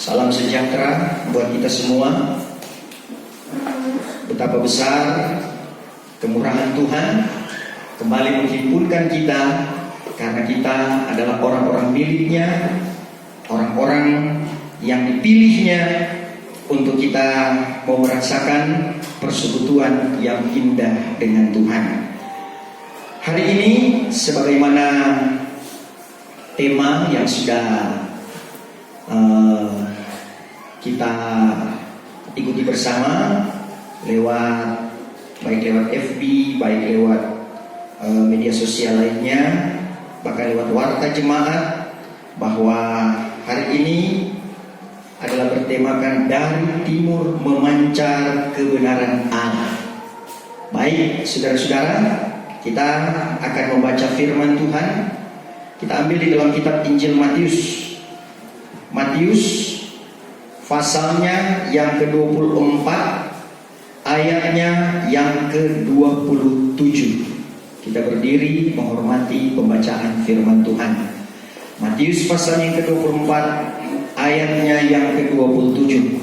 Salam sejahtera buat kita semua. Betapa besar kemurahan Tuhan kembali menghimpunkan kita, karena kita adalah orang-orang miliknya, orang-orang yang dipilihnya untuk kita mau merasakan persekutuan yang indah dengan Tuhan. Hari ini sebagaimana tema yang sudah kita ikuti bersama baik lewat FB, baik lewat media sosial lainnya, bahkan lewat warta jemaat, bahwa hari ini adalah bertemakan dari timur memancar kebenaran Allah. Baik saudara-saudara, kita akan membaca firman Tuhan. Kita ambil di dalam kitab Injil Matius pasalnya yang ke-24, ayatnya yang ke-27. Kita berdiri menghormati pembacaan firman Tuhan. Matius pasal yang ke-24, ayatnya yang ke-27.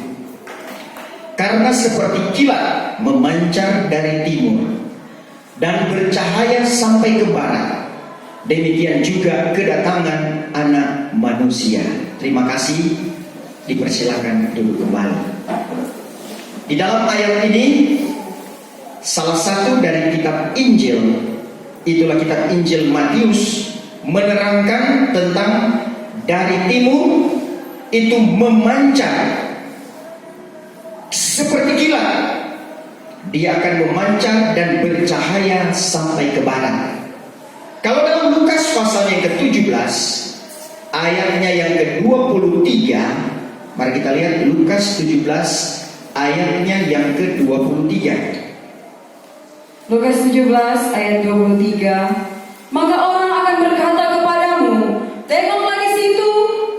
Karena seperti kilat memancar dari timur dan bercahaya sampai ke barat, demikian juga kedatangan Anak Manusia. Terima kasih. Dipersilakan duduk kembali. Di dalam ayat ini, salah satu dari kitab Injil, itulah kitab Injil Matius, menerangkan tentang dari timur itu memancar seperti kilat. Dia akan memancar dan bercahaya sampai ke barat. Kalau dalam Lukas pasal yang ke-17, ayatnya yang ke-23, mari kita lihat Lukas 17 ayatnya yang ke-23. Lukas 17 ayat 23. Maka orang akan berkata kepadamu, tengoklah di situ,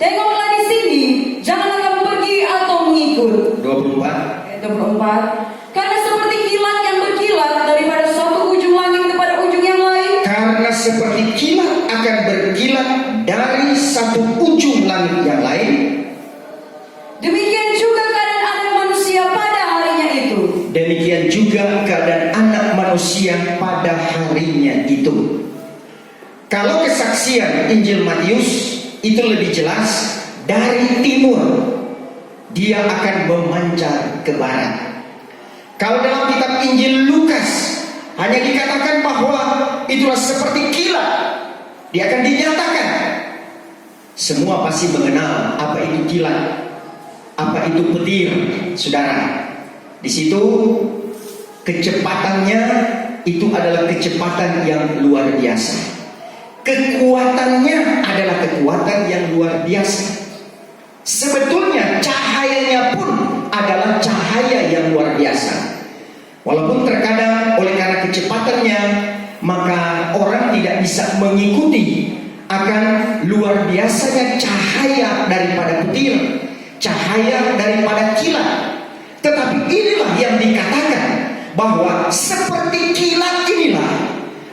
tengoklah di sini, jangan kamu pergi atau mengikut. 24. Ayat 24. Karena seperti kilat yang berkilat daripada suatu ujung langit kepada ujung yang lain. Karena seperti kilat akan berkilat dari satu ujung langit yang lain, demikian juga keadaan anak manusia pada harinya itu. demikian juga keadaan Anak Manusia pada harinya itu. Kalau kesaksian Injil Matius itu lebih jelas, dari timur dia akan memancar ke barat. Kalau dalam kitab Injil Lukas hanya dikatakan bahwa itulah seperti kilat, dia akan dinyatakan. Semua pasti mengenal apa itu kilat, apa itu petir, saudara. Di situ kecepatannya itu adalah kecepatan yang luar biasa. Kekuatannya adalah kekuatan yang luar biasa. Sebetulnya cahayanya pun adalah cahaya yang luar biasa. Walaupun terkadang oleh karena kecepatannya, maka orang tidak bisa mengikuti akan luar biasanya cahaya daripada petir, cahaya daripada kilat. Tetapi inilah yang dikatakan bahwa seperti kilat inilah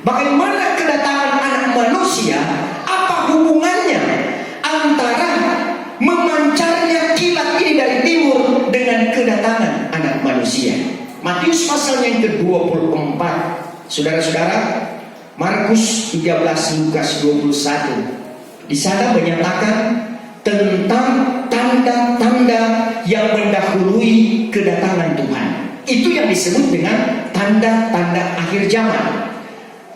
bagaimana kedatangan Anak Manusia. Apa hubungannya antara memancarnya kilat ini dari timur dengan kedatangan Anak Manusia? Matius pasal yang ke-24, saudara-saudara, Markus 13, Lukas 21. Di sana menyatakan tentang tanda-tanda yang mendahului kedatangan Tuhan. Itu yang disebut dengan tanda-tanda akhir zaman.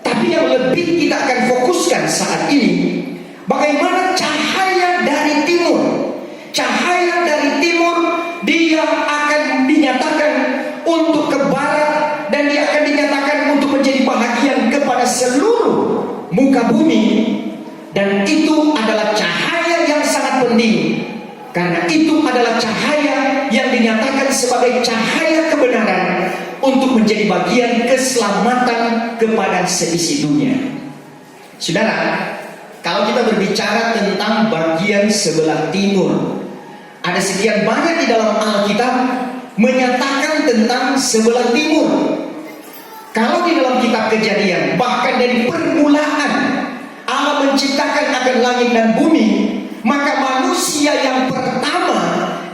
Tapi yang lebih kita akan fokuskan saat ini, bagaimana cahaya dari timur. Cahaya dari timur dia akan dinyatakan untuk ke barat, dan dia akan dinyatakan untuk menjadi bahagian kepada seluruh muka bumi. Dan itu adalah cahaya yang sangat penting, karena itu adalah cahaya yang dinyatakan sebagai cahaya kebenaran untuk menjadi bagian keselamatan kepada seisi dunia. Saudara, kalau kita berbicara tentang bagian sebelah timur, ada sekian banyak di dalam Alkitab menyatakan tentang sebelah timur. Kalau di dalam kitab Kejadian, bahkan dari permulaan Allah menciptakan akan langit dan bumi, maka manusia yang pertama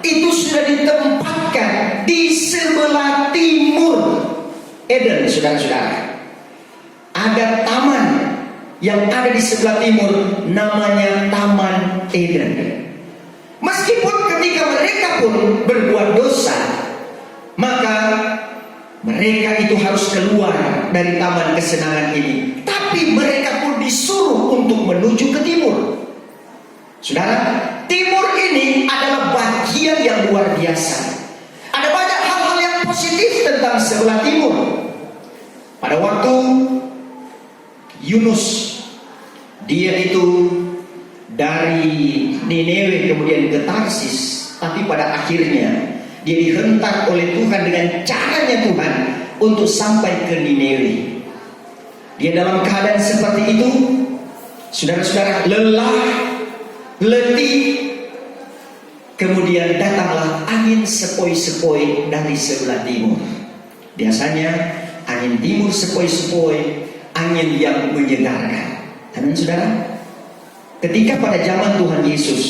itu sudah ditempatkan di sebelah timur Eden, saudara-saudara. Ada taman yang ada di sebelah timur, namanya Taman Eden. Meskipun ketika mereka pun berbuat dosa, maka mereka itu harus keluar dari taman kesenangan ini. Tapi mereka pun disuruh untuk menuju ke timur. Saudara, timur ini adalah bagian yang luar biasa. Ada banyak hal-hal yang positif tentang sebelah timur. Pada waktu Yunus, dia itu dari Nineve kemudian ke Tarsis, tapi pada akhirnya dia dihentak oleh Tuhan dengan caranya Tuhan untuk sampai ke Nineve. Dia dalam keadaan seperti itu, saudara-saudara, lelah, letih. Kemudian datanglah angin sepoi-sepoi dari sebelah timur. Biasanya angin timur sepoi-sepoi, angin yang menyegarkan. Amin, saudara. Ketika pada zaman Tuhan Yesus,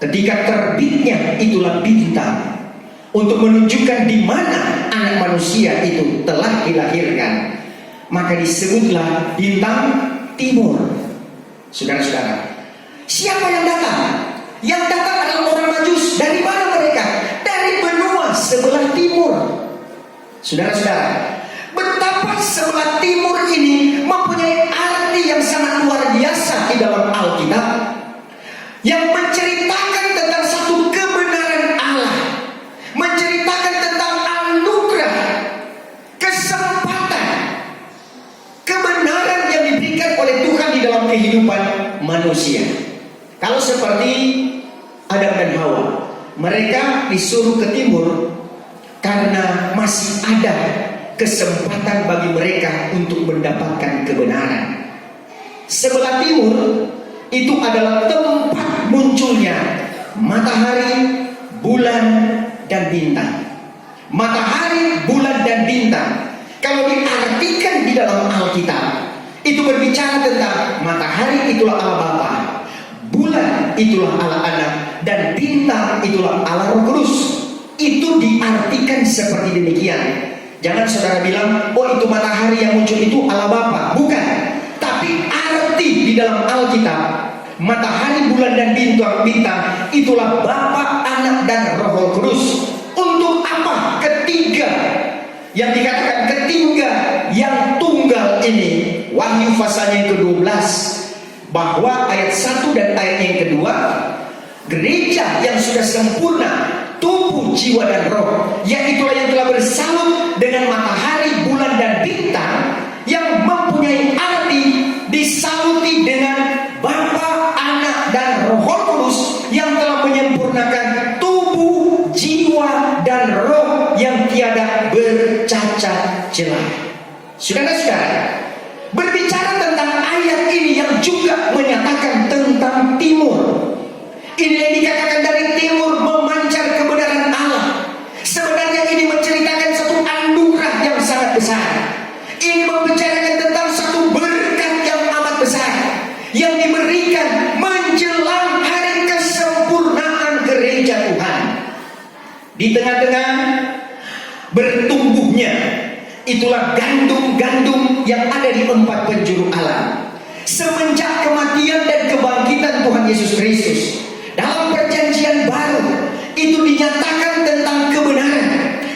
ketika terbitnya itulah bintang untuk menunjukkan di mana anak manusia itu telah dilahirkan, maka disebutlah bintang timur. Saudara-saudara, siapa yang datang? Yang datang adalah orang Majus. Dari mana mereka? Dari benua sebelah timur. Saudara-saudara, betapa sebelah timur ini mempunyai arti yang sangat luar biasa di dalam Alkitab, yang menceritakan tentang satu kebenaran Allah, menceritakan tentang anugerah, kesempatan, kebenaran yang diberikan oleh Tuhan di dalam kehidupan manusia. Kalau seperti Adam dan Hawa, mereka disuruh ke timur karena masih ada kesempatan bagi mereka untuk mendapatkan kebenaran. Sebelah timur itu adalah tempat munculnya matahari, bulan, dan bintang. Matahari, bulan, dan bintang, kalau diartikan di dalam Alkitab, itu berbicara tentang matahari itulah Allah Bapa, bulan itulah Allah Anak, dan bintang itulah Allah Roh Kudus. Itu diartikan seperti demikian. Jangan saudara bilang, oh itu matahari yang muncul itu Allah Bapa. Bukan. Tapi arti di dalam Alkitab, matahari, bulan, dan bintang itulah Bapa, Anak, dan Roh Kudus. Untuk apa? Ketiga, yang dikatakan ketiga yang tunggal ini, Wahyu pasalnya yang ke-12, bahwa ayat 1 dan ayat yang kedua, gereja yang sudah sempurna, tubuh, jiwa, dan roh, yaitulah yang telah bersalut dengan matahari, bulan, dan bintang, yang mempunyai arti disaluti dengan Bapa, Anak, dan Roh Kudus, yang telah menyempurnakan tubuh, jiwa, dan roh yang tiada bercacat celah. Saudara-saudara, berbicara tentang ayat ini yang juga menyatakan tentang timur. Ini yang dikatakan dari timur memancar kebenaran Allah. Sebenarnya ini menceritakan satu anugerah yang sangat besar. Ini membicarakan tentang satu berkat yang amat besar yang diberikan menjelang hari kesempurnaan gereja Tuhan. Di tengah-tengah bertumbuhnya itulah gandum-gandum yang ada di 4 penjuru alam. Semenjak kematian dan kebangkitan Tuhan Yesus Kristus, dalam perjanjian baru itu dinyatakan tentang kebenaran.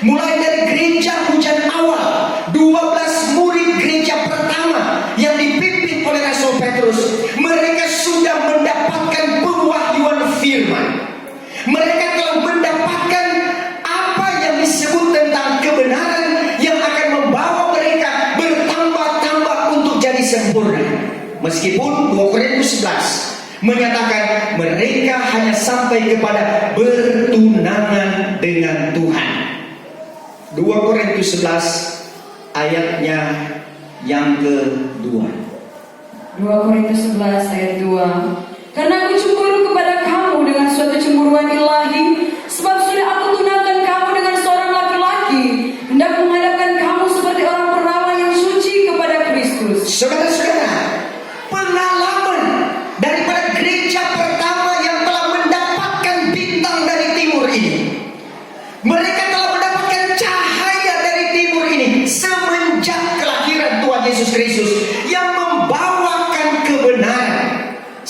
Mulai dari gereja hujan awal, 12 murid gereja pertama yang dipimpin oleh Rasul Petrus, mereka sudah mendapatkan pewahyuan firman. Mereka telah mendapatkan apa yang disebut tentang kebenaran yang akan membawa mereka bertambah-tambah untuk jadi sempurna. Meskipun 2 Korintus 11 menyatakan mereka hanya sampai kepada bertunangan dengan Tuhan. 2 Korintus 11 ayatnya yang kedua. 2 Korintus 11 ayat 2. Karena aku cemburu kepada kamu dengan suatu cemburuan ilahi, sebab sudah aku tunangkan kamu dengan seorang laki-laki, hendak menghadapkan kamu seperti orang perawan yang suci kepada Kristus. Saudara-saudara, pengalaman daripada gereja pertama yang telah mendapatkan bintang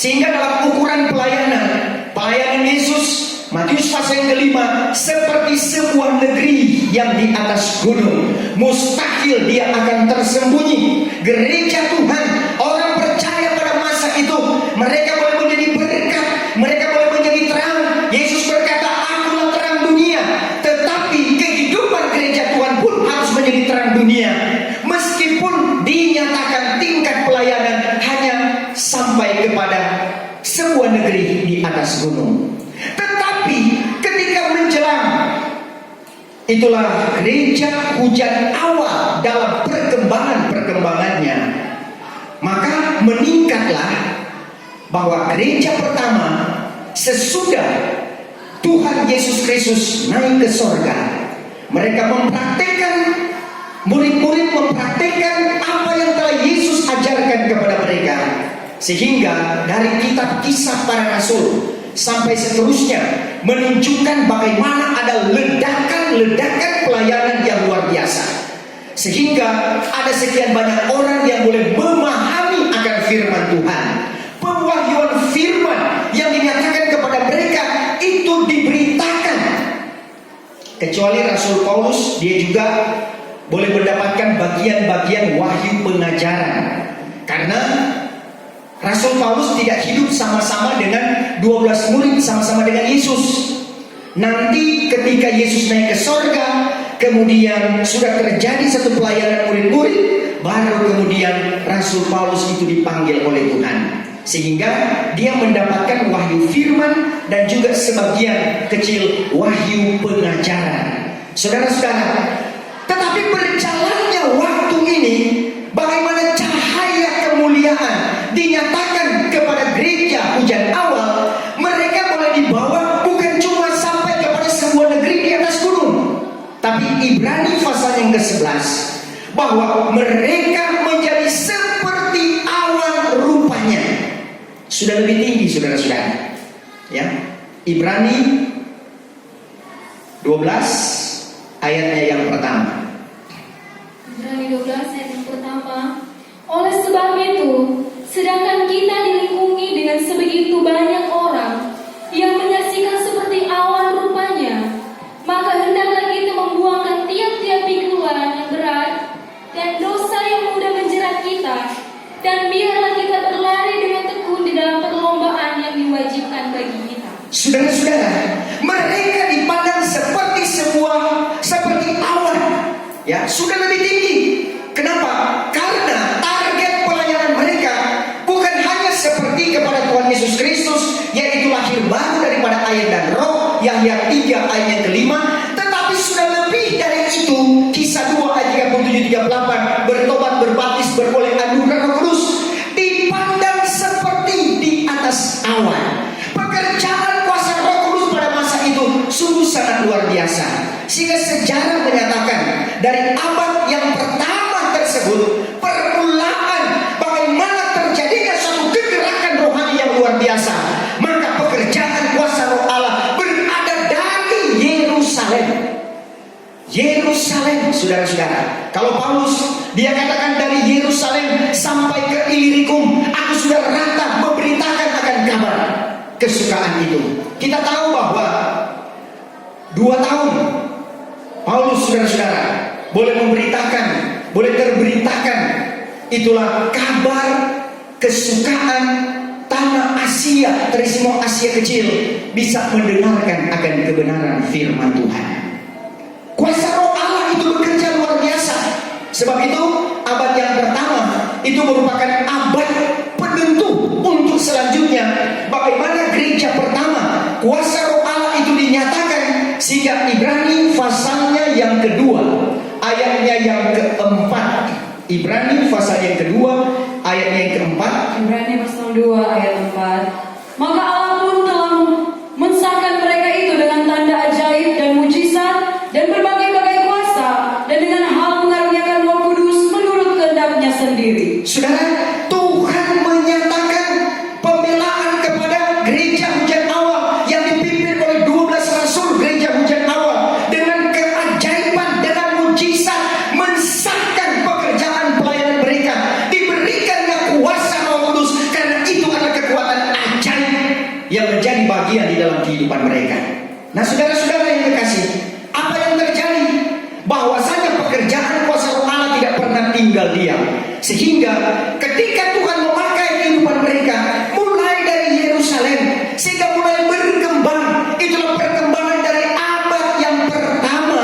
Sehingga dalam ukuran pelayanan Yesus, Matius pasal yang kelima, seperti sebuah negeri yang di atas gunung, mustahil dia akan tersembunyi. Gereja Tuhan, orang percaya pada masa itu, mereka boleh menjadi berkat, mereka boleh menjadi terang. Yesus berkata, akulah terang dunia. Tetapi kehidupan gereja Tuhan pun harus menjadi terang dunia. Meskipun dinyatakan tingkat pelayanan hanya sampai kepada sebuah negeri di atas gunung. Tetapi ketika menjelang, itulah gereja hujan awal dalam perkembangannya, maka meningkatlah bahwa gereja pertama sesudah Tuhan Yesus Kristus naik ke sorga, mereka mempraktekkan, murid-murid mempraktekkan apa yang telah Yesus ajarkan kepada mereka. Sehingga dari kitab Kisah Para Rasul sampai seterusnya menunjukkan bagaimana ada ledakan pelayanan yang luar biasa. Sehingga ada sekian banyak orang yang boleh memahami akan firman Tuhan. Pewahyuan firman yang dinyatakan kepada mereka itu diberitakan. Kecuali Rasul Paulus, dia juga boleh mendapatkan bagian-bagian wahyu pengajaran. Karena Rasul Paulus tidak hidup sama-sama dengan 12 murid, sama-sama dengan Yesus. Nanti ketika Yesus naik ke sorga, kemudian sudah terjadi satu pelayanan murid-murid, baru kemudian Rasul Paulus itu dipanggil oleh Tuhan. Sehingga dia mendapatkan wahyu firman dan juga sebagian kecil wahyu pengajaran. Saudara-saudara, tetapi berjalannya waktu ini, bagaimana cahaya kemuliaan dinyatakan kepada gereja hujan awal, mereka boleh dibawa bukan cuma sampai kepada sebuah negeri di atas gunung, tapi Ibrani pasal yang ke-11, bahwa mereka menjadi seperti awan rupanya. Sudah lebih tinggi, saudara-saudara. Ya, Ibrani 12 ayatnya yang pertama. Ibrani 12 ayat yang pertama. Oleh sebab itu, sedangkan kita dilingkungi dengan sebegitu banyak orang yang menyaksikan seperti awan rupanya, maka hendaklah kita membuangkan tiap-tiap pikulan yang berat dan dosa yang mudah menjerat kita, dan biarlah kita berlari dengan tekun di dalam perlombaan yang diwajibkan bagi kita. Saudara-saudara, mereka dipandang seperti awan, ya, sudah lebih tinggi. Kenapa? Karena target pelayanan mereka bukan hanya seperti kepada Tuhan Yesus Kristus, yaitu lahir baru daripada air dan roh, Yahya 3 ayat yang kelima, tetapi sudah lebih dari itu. Kisah 2 ayat 37-38, bertobat, berbaptis, beroleh anugerah Roh Kudus, dipandang seperti di atas awan. Pekerjaan kuasa Roh Kudus pada masa itu sungguh sangat luar biasa, sehingga sejarah menyatakan dari abad yang pertama tersebut, permulaan bagaimana terjadinya suatu kegerakan rohani yang luar biasa, maka pekerjaan kuasa Roh Allah berada dari Yerusalem, saudara-saudara. Kalau Paulus, dia katakan dari Yerusalem sampai ke Ilirikum, aku sudah rata memberitakan akan kabar kesukaan itu. Kita tahu bahwa 2 tahun Paulus, saudara-saudara, boleh memberitakan, boleh terberitakan, itulah kabar kesukaan tanah Asia, Trisimo Asia kecil, bisa mendengarkan akan kebenaran firman Tuhan. Kuasa Roh Allah itu bekerja luar biasa. Sebab itu abad yang pertama itu merupakan abad penentu untuk selanjutnya. Bagaimana gereja pertama kuasa Roh Allah itu dinyatakan, sehingga Ibrani pasalnya yang kedua ayatnya yang keempat. Ibrani pasal yang kedua ayatnya yang keempat. Ibrani pasal 2 ayat 4. Maka Allah pun telah mensahkan mereka itu dengan tanda ajaib dan mujizat dan berbagai-bagai kuasa, dan dengan hal mengaruniakan Roh Kudus menurut kehendaknya sendiri. Saudara, Tuhan menyatakan pembelaan kepada gereja hujan awal yang dipimpin oleh 12 rasul gereja hujan awal, dengan keajaiban, dengan mujizat, mensahkan pekerjaan pelayanan mereka, diberikannya kuasa Roh Kudus, karena itu adalah kekuatan dalam kehidupan mereka. Nah, saudara-saudara yang kekasih, apa yang terjadi? Bahwasanya pekerjaan kuasa roh Allah tidak pernah tinggal diam. Sehingga ketika Tuhan memakai kehidupan mereka, mulai dari Yerusalem, sehingga mulai berkembang. Itulah perkembangan dari abad yang pertama.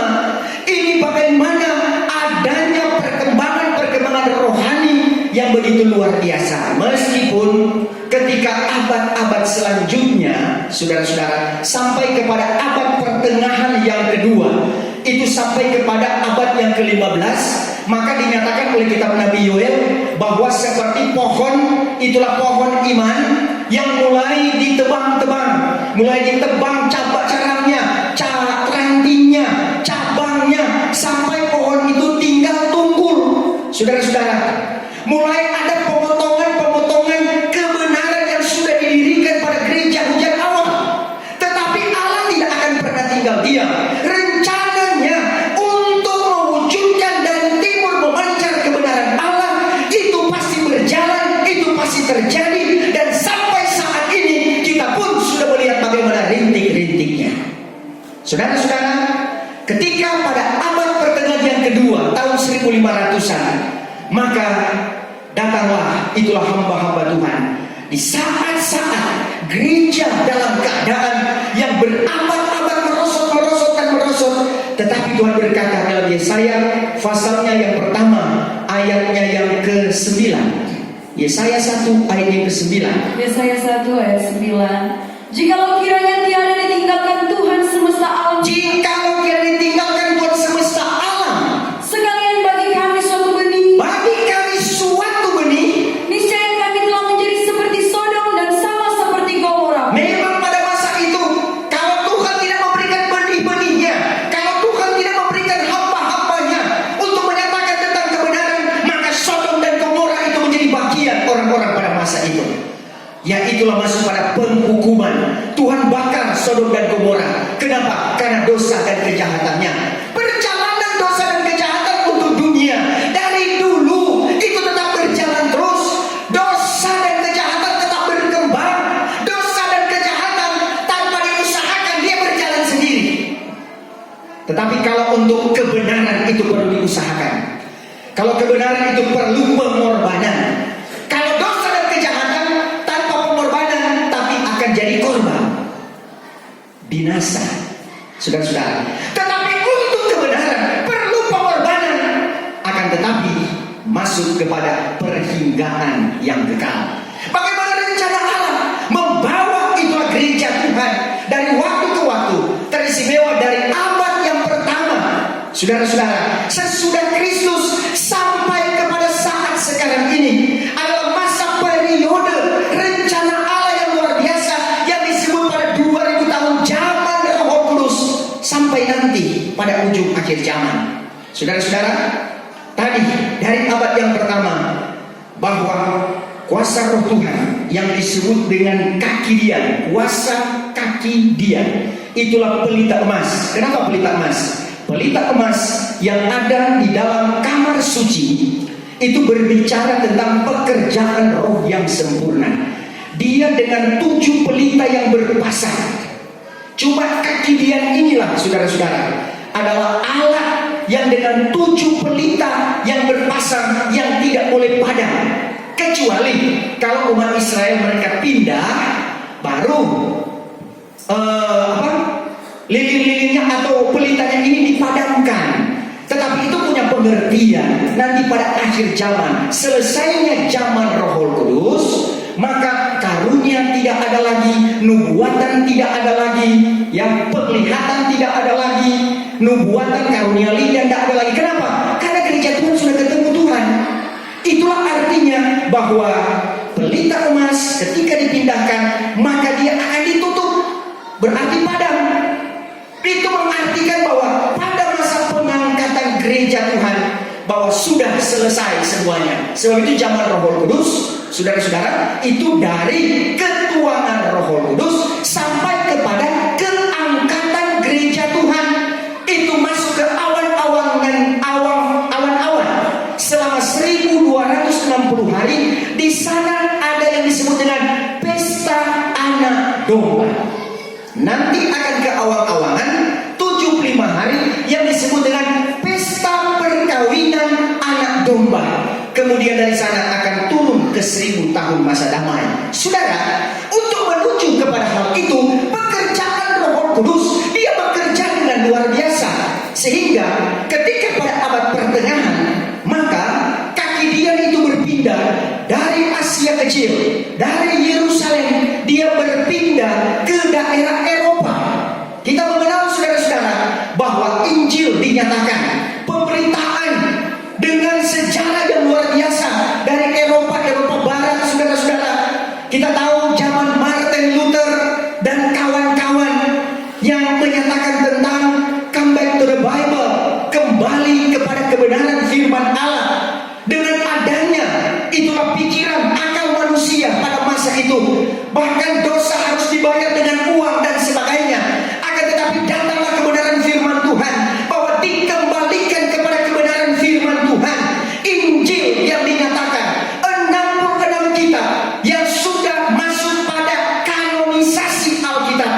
Ini bagaimana adanya perkembangan rohani yang begitu luar biasa. Meskipun ketika abad-abad selanjutnya, saudara-saudara, sampai kepada abad pertengahan yang kedua, itu sampai kepada abad yang ke-15, maka dinyatakan oleh kitab Nabi Yoel bahwa seperti pohon, itulah pohon iman yang mulai ditebang-tebang, mulai ditebang carangnya, rantingnya, cabangnya, sampai pohon itu tinggal tunggul. Saudara-saudara, mulai ada pemotongan-pemotongan kebenaran yang sudah didirikan pada gereja hujan awal. Tetapi Allah tidak akan pernah tinggal diam. Rencananya untuk mewujudkan dan timur memancar kebenaran Allah, itu pasti berjalan, itu pasti terjadi. Dan sampai saat ini kita pun sudah melihat bagaimana rintik-rintiknya. Saudara-saudara, ketika pada abad pertengahan yang kedua, tahun 1500-an, maka datanglah itulah hamba-hamba Tuhan. Di saat-saat gereja dalam keadaan yang berabad-abad merosot, tetapi Tuhan berkata dalam Yesaya pasalnya yang pertama, ayatnya yang ke-9. Yesaya 1 ayat yang ke-9. Yesaya 1 ayat 9. Jikalau kiranya tiada ditinggalkan Tuhan semesta alam, Jikalau kiranya ditinggalkan Tuhan semesta alam, sekalian bagi kami suatu benih, bagi kami suatu benih. niscaya kami telah menjadi seperti Sodom dan sama seperti Gomora. Memang pada masa itu, kalau Tuhan tidak memberikan benih-benihnya, kalau Tuhan tidak memberikan hamba-hambanya untuk menyatakan tentang kebenaran, maka Sodom dan Gomora itu menjadi bagian orang-orang pada masa itu. Ya, itulah masuk pada penghukuman. Tuhan bakar Sodom dan Gomora. Kenapa? Karena dosa dan kejahatannya. Perjalanan dosa dan kejahatan untuk dunia dari dulu itu tetap berjalan terus. Dosa dan kejahatan tetap berkembang. Dosa dan kejahatan tanpa diusahakan dia berjalan sendiri. Tetapi kalau untuk kebenaran itu perlu diusahakan. Kalau kebenaran itu perlu pengorbanan. Kalau dosa dan kejahatan tanpa pengorbanan tapi akan jadi korban, binasa, saudara-saudara. Tetapi untuk kebenaran perlu pengorbanan, akan tetapi masuk kepada perhinggaan yang kekal. Bagaimana rencana Allah membawa itulah gereja Tuhan dari waktu ke waktu, teristimewa dari abad yang pertama, saudara-saudara, sesudah Kristus sampai kepada saat sekarang ini adalah masa periode rencana Allah yang luar biasa yang disebut pada 2000 tahun zaman Roh Kudus sampai nanti pada ujung akhir zaman. Saudara-saudara, tadi dari abad yang pertama bahwa kuasa Roh Tuhan yang disebut dengan kaki dia, kuasa kaki dia, itulah pelita emas. Kenapa pelita emas? Pelita emas yang ada di dalam kamar suci itu berbicara tentang pekerjaan roh yang sempurna. Dia dengan 7 pelita yang berpasang. Cuma kaki dia inilah, saudara-saudara, adalah alat yang dengan 7 pelita yang berpasang yang tidak boleh padam. Kecuali kalau umat Israel mereka pindah, baru lilin-lilinnya atau pelitanya ini dipadamkan. Tetapi itu punya pengertian nanti pada akhir zaman, selesainya zaman Roh Kudus, maka karunia tidak ada lagi, nubuatan tidak ada lagi, yang penglihatan tidak ada lagi, nubuatan karunia lidah tidak ada lagi. Kenapa? Karena gereja Tuhan sudah ketemu Tuhan. Itulah artinya bahwa pelita emas ketika dipindahkan maka dia akan ditutup, berarti padam. Itu mengartikan bahwa pada masa pengangkatan gereja Tuhan bahwa sudah selesai semuanya. Sebab itu zaman Roh Kudus, saudara-saudara, itu dari ketuaan Roh Kudus sampai kepada keangkatan gereja Tuhan. Itu masuk ke awan-awan dan awan-awan selama 1260 hari. Di sana ada yang disebut dengan pesta anak domba. Nanti akan ke awang-awangan 75 hari yang disebut dengan pesta perkawinan anak domba. Kemudian dari sana akan turun ke 1000 tahun masa damai. Saudara, untuk menuju kepada hal itu, pekerjaan Roh Kudus, dia bekerja dengan luar biasa. Sehingga ketika pada abad pertengahan, maka kaki dia itu berpindah dari Asia Kecil, dari Yerusalem, dia berpindah ke daerah Eropa. Kita mengenal saudara-saudara bahwa Injil dinyatakan, pemberitaan dengan sejarah yang luar biasa dari Eropa Barat, saudara-saudara. Kita tahu zaman Martin Luther dan kawan-kawan yang menyatakan tentang come back to the Bible, kembali kepada kebenaran firman Allah. Dengan adanya itulah pikiran akal manusia pada masa itu, bahkan dosa harus dibayar dengan uang dan sebagainya. Akan tetapi datanglah kebenaran firman Tuhan, bahwa dikembalikan kepada kebenaran firman Tuhan, Injil yang dinyatakan. 66 kitab yang sudah masuk pada kanonisasi Alkitab.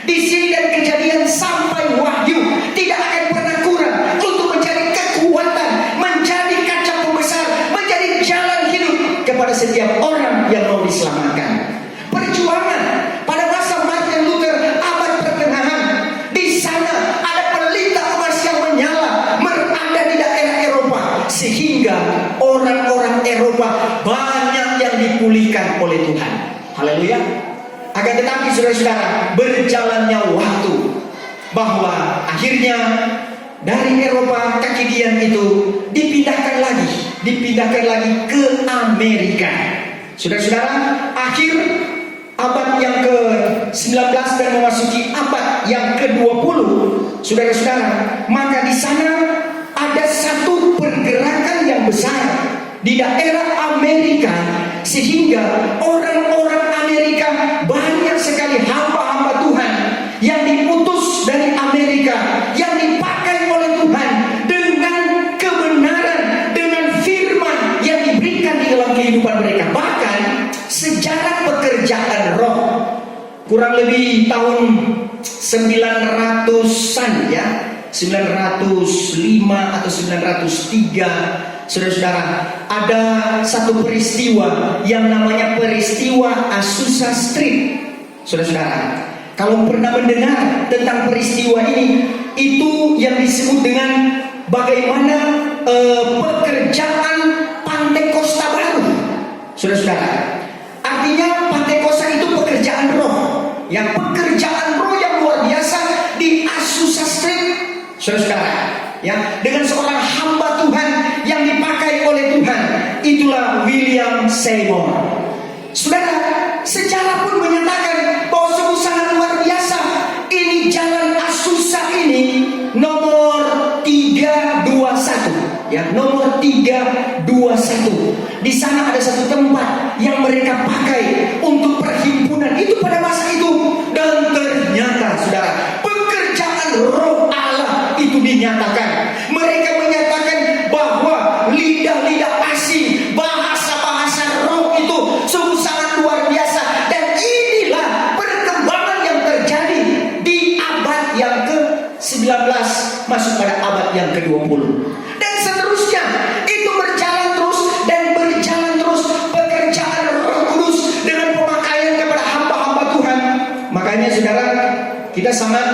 Di sini dari Kejadian sampai Wahyu tidak akan pernah kurang untuk menjadi kekuatan, menjadi kaca pembesar, menjadi jalan hidup kepada setiap orang yang mau diselamatkan. Perjuangan pada masa Martin Luther abad pertengahan, di sana ada pelita emas yang menyala berada di daerah Eropa, sehingga orang-orang Eropa banyak yang dipulihkan oleh Tuhan. Haleluya. Akan tetapi saudara-saudara, berjalannya waktu, bahwa akhirnya dari Eropa kaki dian itu dipindahkan lagi ke Amerika. Saudara-saudara, akhir abad yang ke-19 dan memasuki abad yang ke-20, saudara-saudara, maka di sana ada satu pergerakan yang besar di daerah Amerika, sehingga orang-orang Amerika, banyak sekali hamba-hamba Tuhan yang diutus dari Amerika, yang dipakai oleh Tuhan dengan kebenaran, dengan firman yang diberikan di dalam kehidupan mereka. Bahkan sejarah pekerjaan roh, kurang lebih tahun 900-an ya, 905 atau 903, saudara-saudara, ada satu peristiwa yang namanya peristiwa Azusa Street. Saudara-saudara, kalau pernah mendengar tentang peristiwa ini, itu yang disebut dengan bagaimana pekerjaan Pantekosta baru. Saudara-saudara, artinya Pantekosta itu pekerjaan roh, yang pekerjaan roh yang luar biasa di Azusa Street. Saudara-saudara, ya, dengan seorang hamba Tuhan yang dipakai oleh Tuhan, itulah William Seymour. Saudara, sejarah pun menyatakan bahwa sungguh sangat luar biasa. Ini jalan Azusa ini nomor 321, ya, nomor 321. Di sana ada satu tempat yang mereka pakai untuk perhimpunan itu pada masa itu, dan ternyata saudara, pekerjaan roh Allah itu dinyatakan. Mereka menyatakan bahwa lidah-lidah asing, bahasa-bahasa roh itu sungguh sangat luar biasa. Dan inilah perkembangan yang terjadi di abad yang ke-19 masuk pada abad yang ke-20. Dan seterusnya itu berjalan terus dan berjalan terus pekerjaan Roh Kudus dengan pemakaian kepada hamba-hamba Tuhan. Makanya saudara, kita sangat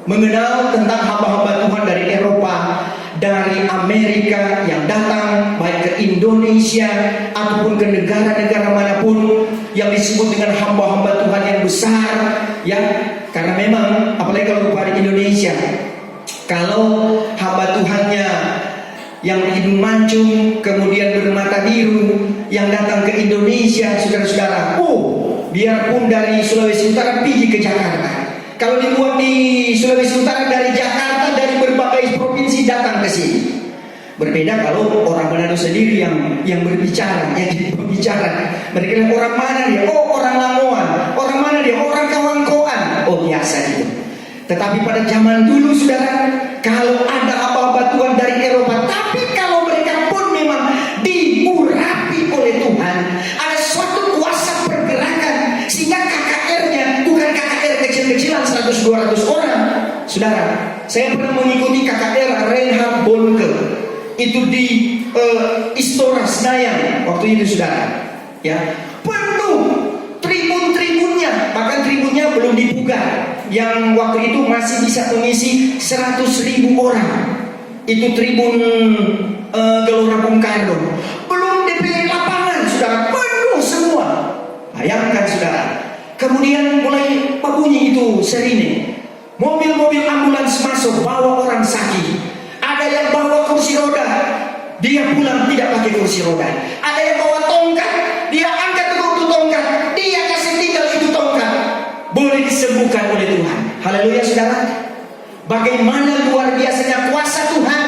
mengenal tentang hamba-hamba Tuhan dari Eropa, dari Amerika yang datang baik ke Indonesia ataupun ke negara-negara manapun yang disebut dengan hamba-hamba Tuhan yang besar, ya. Karena memang apalagi kalau kepada Indonesia, kalau hamba Tuhannya yang hidung mancung kemudian bermata biru yang datang ke Indonesia, saudara-saudara, biarpun dari Sulawesi Utara pergi ke Jakarta. Kalau dibuat di Sulawesi Utara, dari Jakarta, dari berbagai provinsi datang ke sini. Berbeda kalau orang Manado sendiri yang berbicara, yang jadi pembicara. Mereka bilang, orang mana dia? Oh, orang Lamongan. Orang mana dia? Orang Kawangkoan. Oh, biasa itu. Tetapi pada zaman dulu, saudara, kalau ada apa-apa Tuhan dari Eropa, tapi kalau mereka pun memang diurapi oleh Tuhan, ada suatu kuasa pergerakan sehingga KKR-nya 100-200 orang. Saudara, saya pernah mengikuti KKR Reinhard Bonnke itu di Istora Senayan waktu itu, saudara. Ya, penuh tribun-tribunnya, bahkan tribunnya belum dibuka. Yang waktu itu masih bisa mengisi 100.000 orang. Itu tribun Gelora Bung Karno. Belum DP lapangan, saudara, penuh semua. Bayangkan, saudara. Kemudian mulai bunyi itu sirine. Mobil-mobil ambulans masuk bawa orang sakit. Ada yang bawa kursi roda, dia pulang tidak pakai kursi roda. Ada yang bawa tongkat, dia angkat itu tongkat, dia kasih tinggal itu tongkat. Boleh disembuhkan oleh Tuhan. Haleluya, saudara. Bagaimana luar biasanya kuasa Tuhan.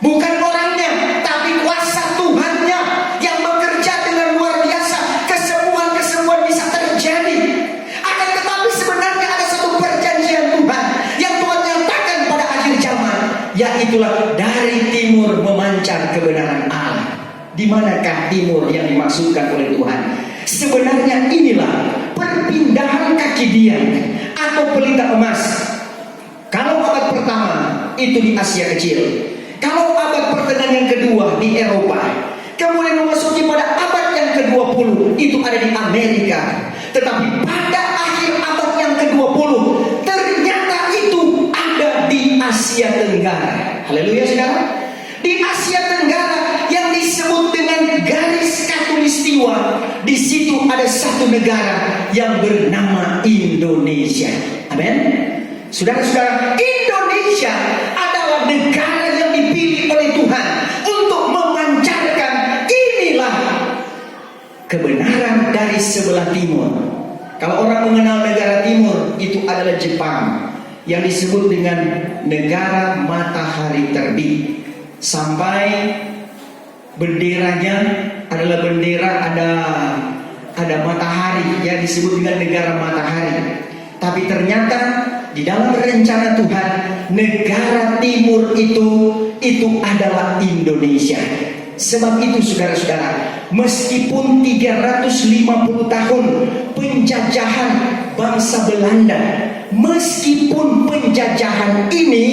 Bukan orangnya, tapi kuasa Tuhannya yang bekerja dengan luar biasa. Kesembuhan-kesembuhan bisa terjadi. Akan tetapi sebenarnya ada satu perjanjian Tuhan yang Tuhan nyatakan pada akhir zaman, yaitulah dari timur memancar kebenaran Allah. Di manakah timur yang dimaksudkan oleh Tuhan? Sebenarnya inilah perpindahan kaki dian atau pelita emas. Kalau abad pertama itu di Asia Kecil, kalau abad pertengahan yang kedua di Eropa, kemudian memasuki pada abad yang ke-20 itu ada di Amerika. Tetapi pada akhir abad yang ke-20 ternyata itu ada di Asia Tenggara. Haleluya, saudara. Di Asia Tenggara yang disebut dengan garis khatulistiwa, di situ ada satu negara yang bernama Indonesia. Amin. Saudara-saudara, Indonesia adalah negara yang dipilih oleh Tuhan untuk memancarkan inilah kebenaran dari sebelah timur. Kalau orang mengenal negara timur, itu adalah Jepang, yang disebut dengan negara matahari terbit. Sampai benderanya adalah bendera ada matahari, yang disebut dengan negara matahari. Tapi ternyata di dalam rencana Tuhan, negara timur itu adalah Indonesia. Sebab itu, saudara-saudara, meskipun 350 tahun penjajahan bangsa Belanda, meskipun penjajahan ini,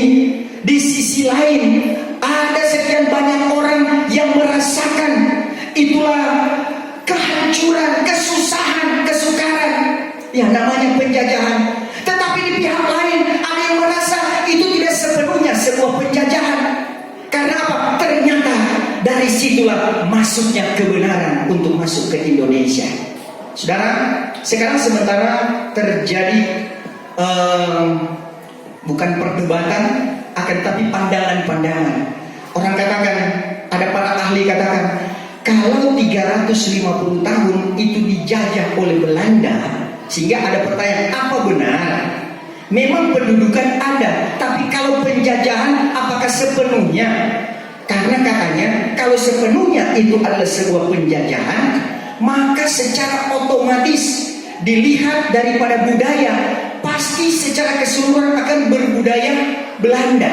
di sisi lain ada sekian banyak orang yang merasakan itulah kehancuran, kesusahan, kesukaran, ya namanya penjajahan. Tetapi di pihak lain ada yang merasa itu tidak sepenuhnya sebuah penjajahan. Karena apa? Ternyata dari situlah masuknya kebenaran untuk masuk ke Indonesia. Saudara, sekarang sementara terjadi bukan perdebatan, akan tapi pandangan-pandangan. Orang katakan, ada para ahli katakan, kalau 350 tahun itu dijajah oleh Belanda, sehingga ada pertanyaan, apa benar? Memang pendudukan ada, tapi kalau penjajahan apakah sepenuhnya? Karena katanya kalau sepenuhnya itu adalah sebuah penjajahan, maka secara otomatis dilihat daripada budaya, pasti secara keseluruhan akan berbudaya Belanda.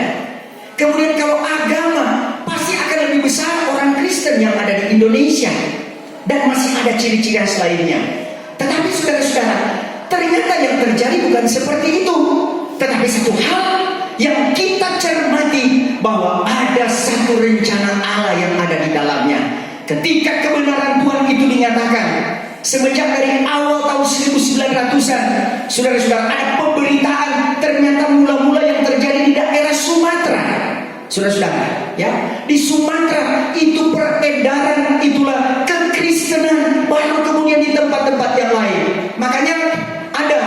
Kemudian kalau agama, pasti akan lebih besar orang Kristen yang ada di Indonesia. Dan masih ada ciri-ciri khas lainnya. Tetapi saudara-saudara, ternyata yang terjadi bukan seperti itu. Tetapi satu hal yang kita cermati, bahwa ada satu rencana Allah yang ada di dalamnya. Ketika kebenaran Tuhan itu dinyatakan, semenjak dari awal tahun 1900-an, saudara-saudara, ada pemberitaan ternyata mula-mula yang terjadi di daerah Sumatera. Saudara-saudara, ya, di Sumatera itu peredaran itulah kekristenan, baru kemudian di tempat-tempat yang lain. Makanya ada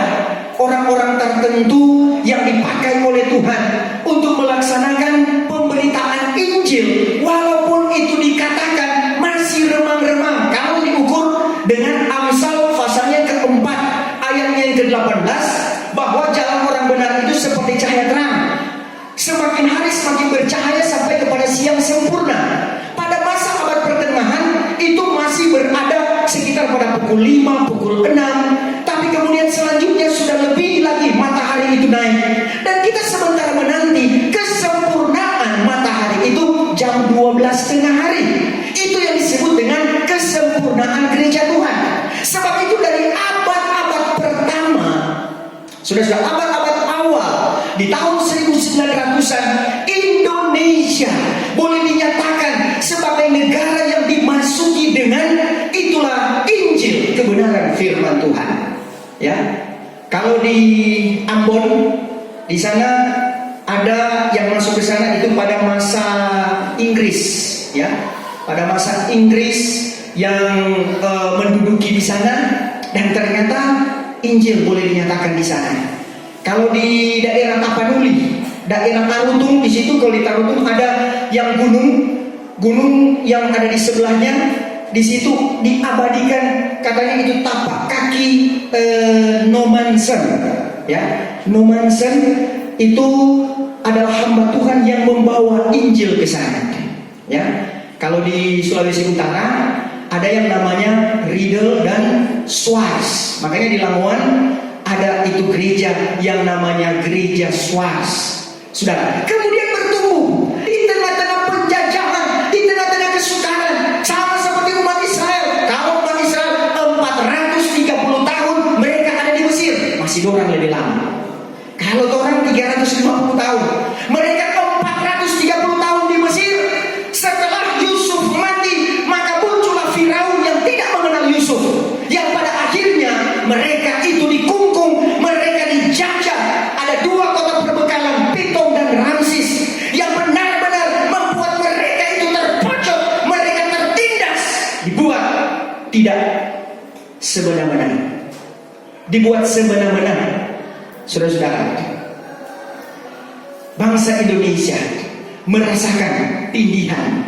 orang-orang tertentu yang dipakai oleh Tuhan untuk melaksanakan pemberitaan Injil, walaupun itu dikatakan masih remang-remang. Kalau diukur dengan Amsal pasalnya keempat ayatnya yang ke-18, bahwa jalan orang benar itu seperti cahaya terang, semakin hari semakin bercahaya sampai kepada siang sempurna. Pada masa abad pertengahan itu masih berada sekitar pada pukul 5, pukul 6. Tapi kemudian selanjutnya sudah lebih lagi matahari itu naik. Dan kita sementara menanti kesempurnaan matahari itu jam 12 tengah hari. Itu yang disebut dengan kesempurnaan gereja Tuhan. Sebab itu dari abad-abad pertama, sudah abad-abad awal di tahun 1900-an Indonesia boleh dinyatakan sebagai negara yang dimasuki dengan itulah Injil, kebenaran firman Tuhan. Ya, kalau di Ambon di sana ada yang masuk ke sana itu pada masa Inggris, ya, pada masa Inggris yang menduduki di sana, dan ternyata Injil boleh dinyatakan di sana. Kalau di daerah Tapanuli, daerah Tarutung, di situ kalau di Tarutung ada yang gunung yang ada di sebelahnya, di situ diabadikan katanya itu tapak kaki Nomansen, ya. Nomansen itu adalah hamba Tuhan yang membawa Injil ke sana, ya. Kalau di Sulawesi Utara ada yang namanya Riedel dan Schwarz. Makanya di Lamongan ada itu gereja yang namanya gereja Schwarz. Saudara, kemudian bertumbuh di tengah-tengah penjajahan, di tengah-tengah kesukaran, sama seperti umat Israel. Kalau umat Israel 430 tahun mereka ada di Mesir, masih orang lebih lama. Kalau orang 350 tahun, mereka 430 tahun di Mesir. Setelah Yusuf mati, maka muncullah Firaun yang tidak mengenal Yusuf, yang pada akhirnya mereka itu dikungkung, mereka dijajah. Ada dua kota perbekalan, Pitom dan Ramses, yang benar-benar membuat mereka itu terpojok, mereka tertindas, dibuat tidak semena-mena, dibuat semena-mena. Saudara-saudara, bangsa Indonesia merasakan tindihan,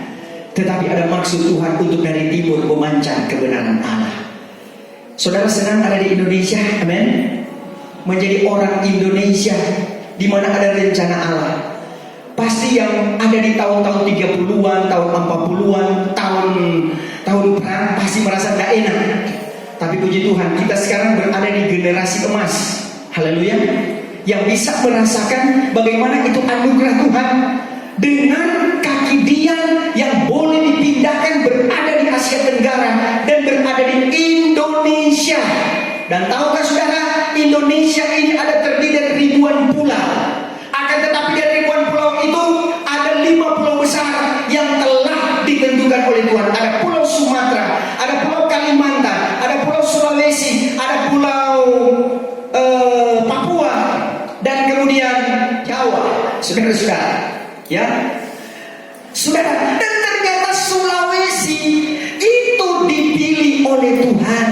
tetapi ada maksud Tuhan untuk dari timur memancar kebenaran Allah. Saudara senang ada di Indonesia, amin. Menjadi orang Indonesia di mana ada rencana Allah. Pasti yang ada di tahun-tahun 30-an, tahun 40-an, tahun perang pasti merasa tidak enak. Tapi puji Tuhan, kita sekarang berada di generasi emas. Haleluya. Yang bisa merasakan bagaimana itu anugerah Tuhan, dengan kaki dia yang boleh dipindahkan berada di Asia Tenggara dan berada di Indonesia. Dan tahukah saudara, Indonesia ini ada terdiri dari ribuan pulau. Akan tetapi dari ribuan pulau itu ada 5 pulau besar yang telah ditentukan oleh Tuhan. Ada Pulau Sumatera, ada Pulau Kalimantan, ada Pulau Sulawesi, ada Pulau Papua, dan kemudian Jawa. Saudara-saudara, ya, saudara, dan ternyata Sulawesi itu dipilih oleh Tuhan.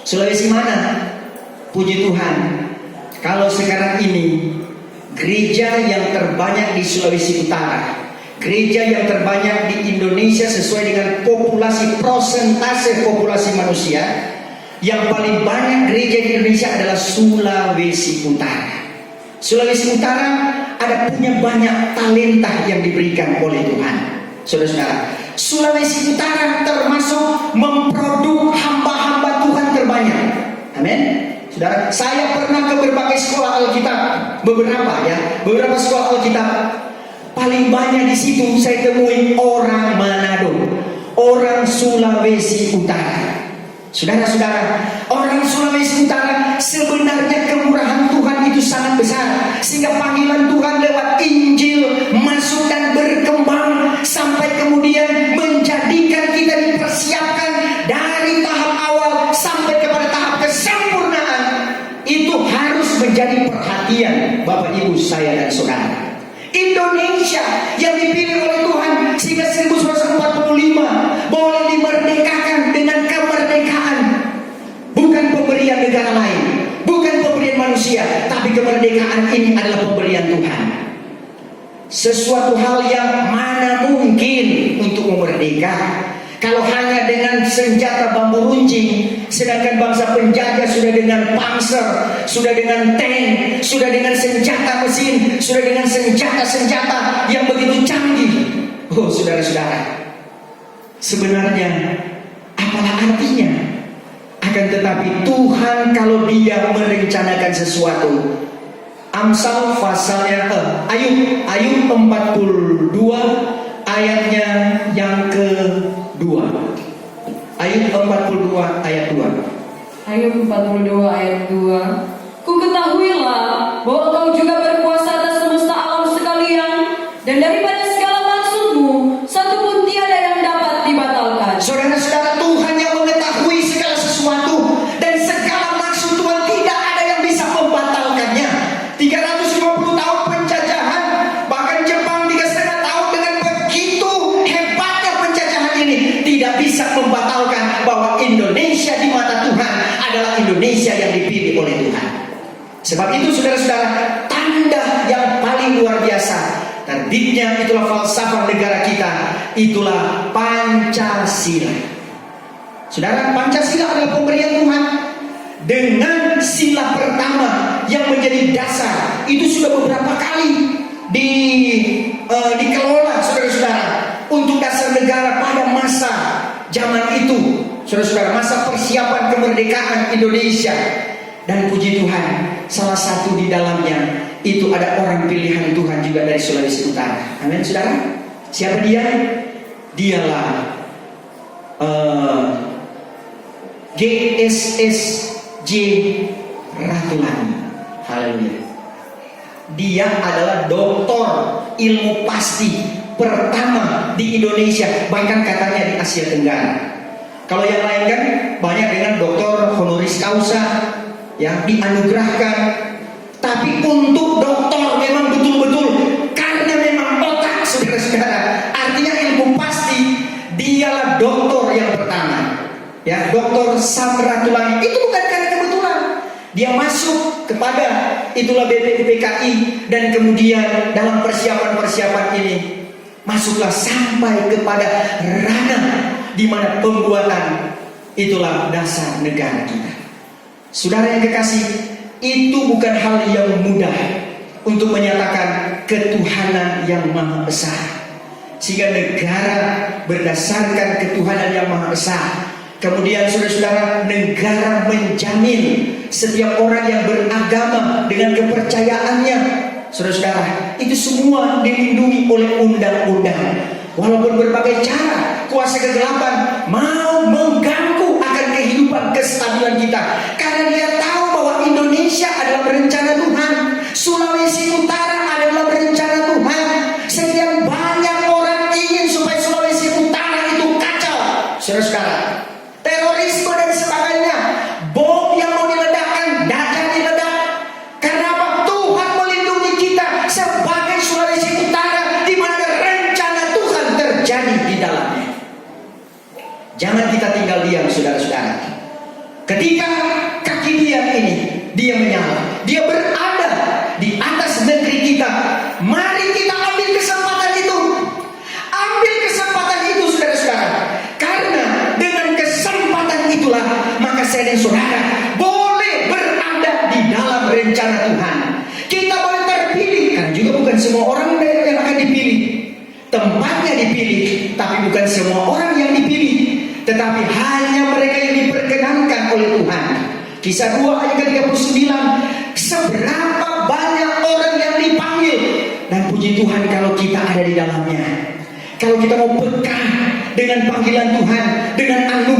Sulawesi mana? Puji Tuhan, kalau sekarang ini gereja yang terbanyak di Sulawesi Utara, gereja yang terbanyak di Indonesia sesuai dengan populasi, prosentase populasi manusia, yang paling banyak gereja di Indonesia adalah Sulawesi Utara. Sulawesi Utara ada punya banyak talenta yang diberikan oleh Tuhan. Saudara-saudara, Sulawesi Utara termasuk memproduk hamba-hamba Tuhan terbanyak. Amin. Saudara, saya pernah ke berbagai sekolah Alkitab, beberapa sekolah Alkitab. Paling banyak di situ saya temui orang Manado, orang Sulawesi Utara. Saudara-saudara, orang Sulawesi Utara sebenarnya kemurahan Tuhan itu sangat besar, sehingga panggilan Tuhan lewat Injil masuk dan berkembang sampai kemudian menjadikan kita dipersiapkan dari tahap awal sampai kepada tahap kesempurnaan. Itu harus menjadi perhatian Bapak Ibu saya dan saudara. Indonesia yang dipilih oleh Tuhan sehingga 1945 boleh dimerdekakan dengan kemerdekaan, bukan pemberian negara lain, bukan pemberian manusia, tapi kemerdekaan ini adalah pemberian Tuhan. Sesuatu hal yang mana mungkin untuk memerdeka kalau hanya dengan senjata bambu runcing, sedangkan bangsa penjajah sudah dengan panser, sudah dengan tank, sudah dengan senjata mesin, sudah dengan senjata-senjata yang begitu canggih. Oh saudara-saudara, sebenarnya apalah artinya? Akan tetapi Tuhan kalau Dia merencanakan sesuatu, Amsal pasalnya Ayub 42 ayatnya yang kedua. Ayub 42 ayat 2. Ayub 42 ayat 2. Ku ketahuilah bahwa engkau juga Indonesia di mata Tuhan adalah Indonesia yang dipilih oleh Tuhan. Sebab itu saudara-saudara, tanda yang paling luar biasa terbitnya itulah falsafah negara kita, itulah Pancasila. Saudara, Pancasila adalah pemberian Tuhan dengan sila pertama yang menjadi dasar. Itu sudah beberapa kali dikelola saudara-saudara untuk dasar negara pada masa zaman itu, saudara-saudara, masa persiapan kemerdekaan Indonesia. Dan puji Tuhan, salah satu di dalamnya itu ada orang pilihan Tuhan juga dari Sulawesi Utara. Amin, saudara. Siapa dia? Dialah GSSJ Ratulani. Haleluya. Dia adalah doktor ilmu pasti pertama di Indonesia, bahkan katanya di Asia Tenggara. Kalau yang lain kan banyak dengan doktor honoris causa yang dianugerahkan, tapi untuk doktor memang betul-betul karena memang otak, saudara-saudara. Artinya ilmu pasti, dialah doktor yang pertama, ya, Doktor Sam Ratulani. Itu bukan karena kebetulan dia masuk kepada itulah BPUPKI, dan kemudian dalam persiapan ini masuklah sampai kepada ranah di mana pembuatan itulah dasar negara kita. Saudara yang kekasih, itu bukan hal yang mudah untuk menyatakan ketuhanan yang maha besar, sehingga negara berdasarkan ketuhanan yang maha besar. Kemudian saudara-saudara, negara menjamin setiap orang yang beragama dengan kepercayaannya. Saudara-saudara, itu semua dilindungi oleh undang-undang. Walaupun berbagai cara kuasa kegelapan mau mengganggu akan kehidupan kestabilan kita, karena dia tahu bahwa Indonesia adalah berencana Tuhan, Sulawesi Utara adalah berencana Tuhan. Sekian banyak orang ingin supaya Sulawesi Utara itu kacau, saudara-saudara. Terorisme dan sebagainya, bom yang mau diledakkan, data diledak. Karena apa? Tuhan melindungi kita sebagai Sulawesi Utara, di mana rencana Tuhan terjadi di dalamnya. Jangan kita tinggal diam, saudara-saudara. Ketika kaki dia ini, dia menyala, dia berada di atas negeri kita. Mari kita ambil kesempatan itu. Ambil kesempatan itu, saudara-saudara. Karena dengan kesempatan itulah maka saya dan saudara boleh berada di dalam rencana Tuhan. Kita boleh terpilih, kan juga bukan semua orang yang akan dipilih. Tempatnya dipilih, tapi bukan semua orang yang dipilih, tetapi hanya mereka yang diperkenankan oleh Tuhan. Kisah 2 ayat ke-39, seberapa banyak orang yang dipanggil, dan puji Tuhan kalau kita ada di dalamnya. Kalau kita mau peka dengan panggilan Tuhan, dengan anugerah